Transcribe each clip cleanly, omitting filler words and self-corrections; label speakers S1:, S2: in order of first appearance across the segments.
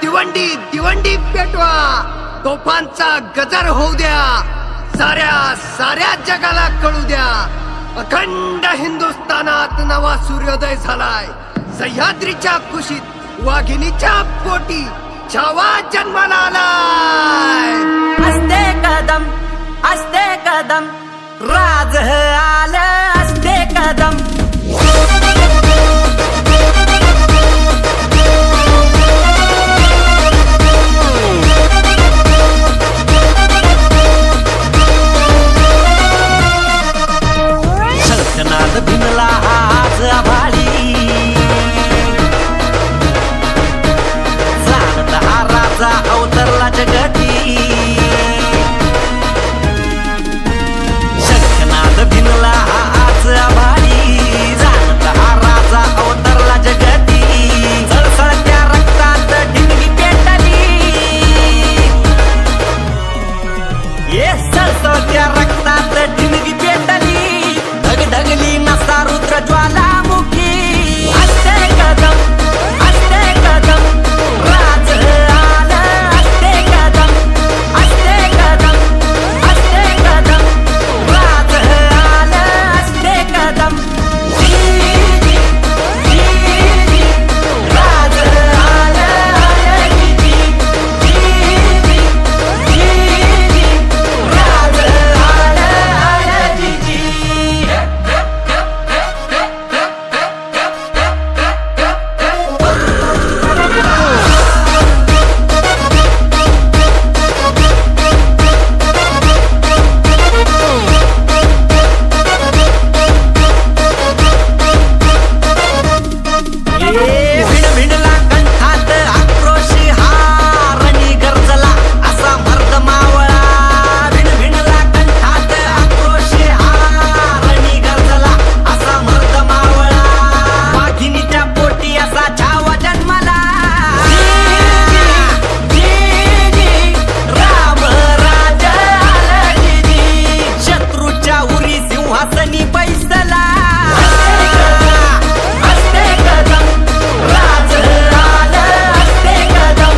S1: दिवंडी दिवंडी पेटवा, तोफांचा गजर होऊ द्या, साऱ्या जगाला कळू द्या, अखंड हिंदुस्थानात नवा सूर्योदय झालाय. सह्याद्रीच्या कुशीत वाघिणीच्या पोटी छावा जन्माला आलाय.
S2: असते कदम राज आलं, असते कदम. शंखनाद भिनला आज आभाळी, जाणत हा राजा अवतरला जगती. शंखनाद भिनला आज आभाळी, जाणत हा राजा अवतरला जगती. सळसळत्या रक्तात ढिंगी पेटली, ये सळसळत्या रक्तात ढिंगी पेटली. ढगढगली नसा रुद्र ज्वालामुखी. असते कदम राज आलं, असते कदम राज आलं, असते कदम. राज आलं, राज भिणभिणला कंठात आक्रोशी हारणी गरजला असा मर्द मावळा. भिणभिणला कंठात आक्रोशी हारणी गरजला असा मर्द मावळा. वाघिणीच्या पोटी असा छावा जन्माला. राम राज आलं, शत्रूच्या उरी सिंहासनी बैसला. असते कदम राज आलं, असते कदम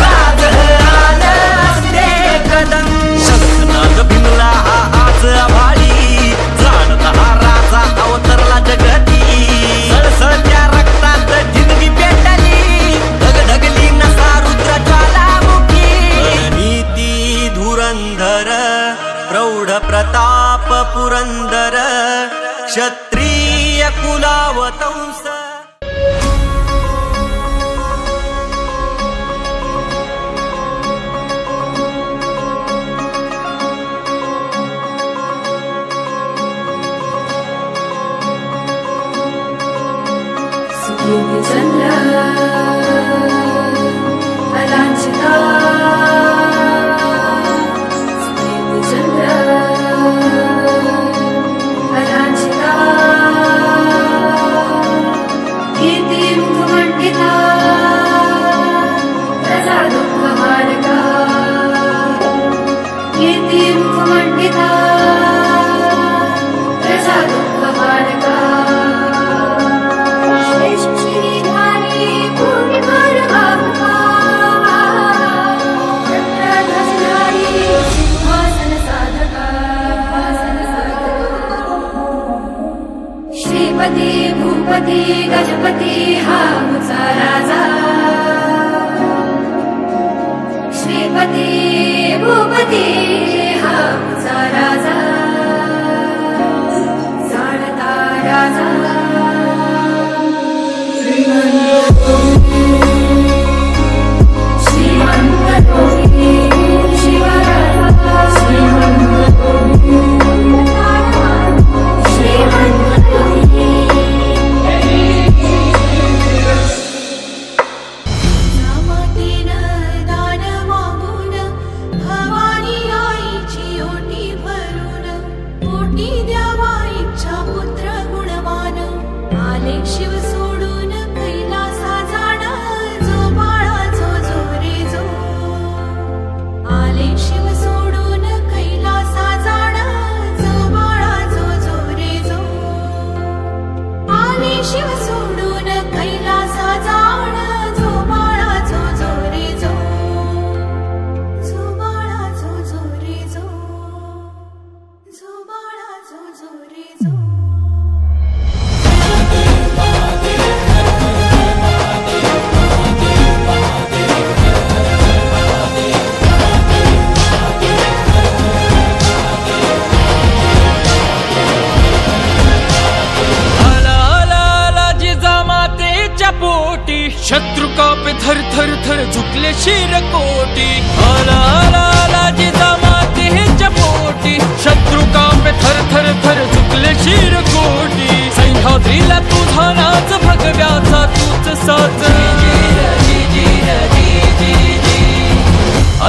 S2: राज आलं, असते कदम. शंखनाद भिनला आज आभाळी, जाणत हा राजा अवतरला जगती. सळसळत्या रक्तात ढिंगी पेटली, ढगढगली नसा रुद्र ज्वालामुखी. नीती धुरंधर प्रौढ प्रताप पुरंदर, क्षत्रिय कुलावतंस.
S3: चंद्र अलांछिता, चंद्र अलांछिता. कीर्ती मुखमंडिता, प्रजा दुःखहारका. कीर्ती मुखमंडिता, प्रजा दुःखहारका. श्रीपती भूपती गजपती हा मुचा राजा. श्रीपती भूपती हा मुचा राजा. जाणता राजा श्रीमंत योगी शिवराजा. श्रीमंत योगी
S4: द्यावा इच्छा पुत्र गुणवान. आले शिव सोडून कैला शत्रु कापे थर थर थर झुकले शिरकोटी आला आला आला जिजामाते ह्याच्या पोटी शत्रु कापे थर थर थर झुकले शिरकोटी सह्याद्रीला तुझा नाच भगव्याचा तूच साच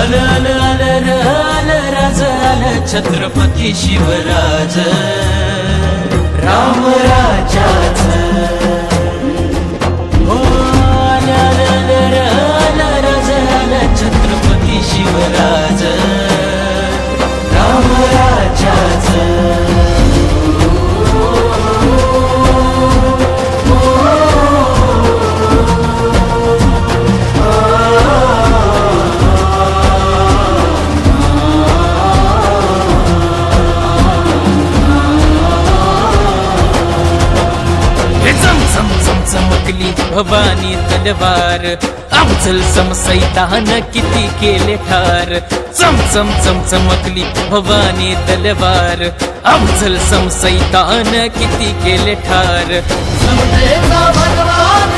S4: अल अल अल अल राज अल छत्रपती शिवराज राम राजाच छत्रपती शिवराज राम राजाच चमचमकली भवानी तलवार अफजल समसैतान किती केले ठार चमचम चमचमकली भवानी तलवार अफजल समसैतान किती केले ठार समतेचा भगवान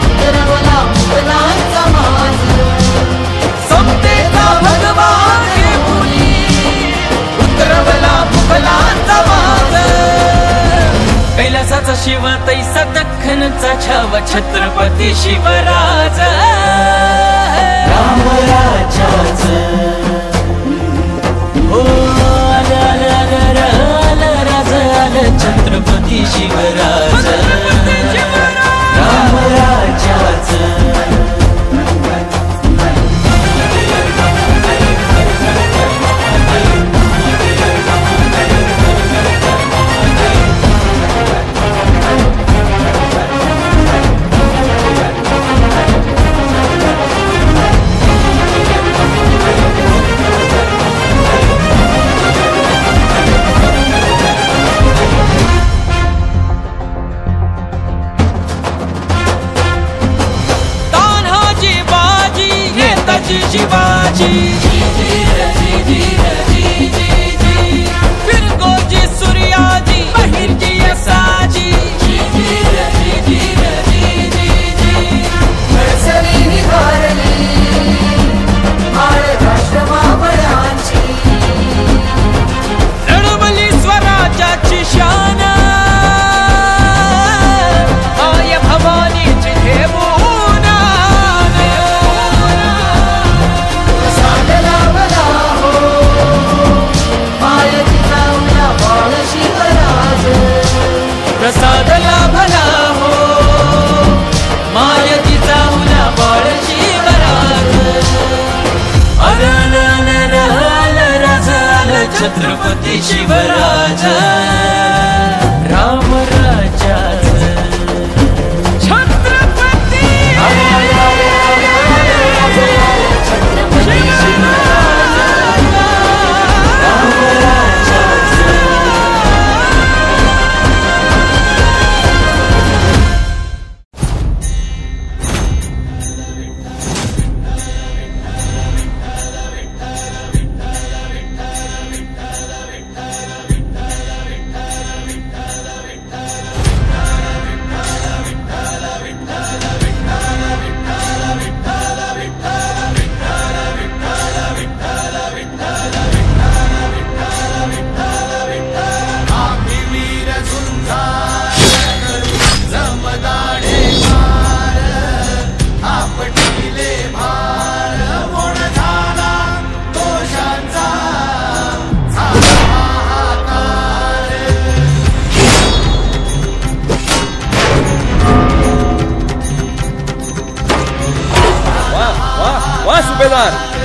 S4: उतरवला मुघलांचा माज समतेचा भगवान उतरवला मुघलांचा माज कैलासाचा शिव तैसा दख्खनचा छाव छत्रपती शिवराज राम राजाच ओ आला आला आला आला राज आला छत्रपती शिवराज राम राजाच शिवाजी फिरगोजी सूर्याजी बहिर्जी यसाजी रणवली स्वराजाची शान आय भवानीची देवून प्रसाद लाभला हो मायतीचा उला बाळ शिवराज अल अल अल अल राज आल छत्रपती शिवराज राम राजाच छत्रपती
S5: सुभेदार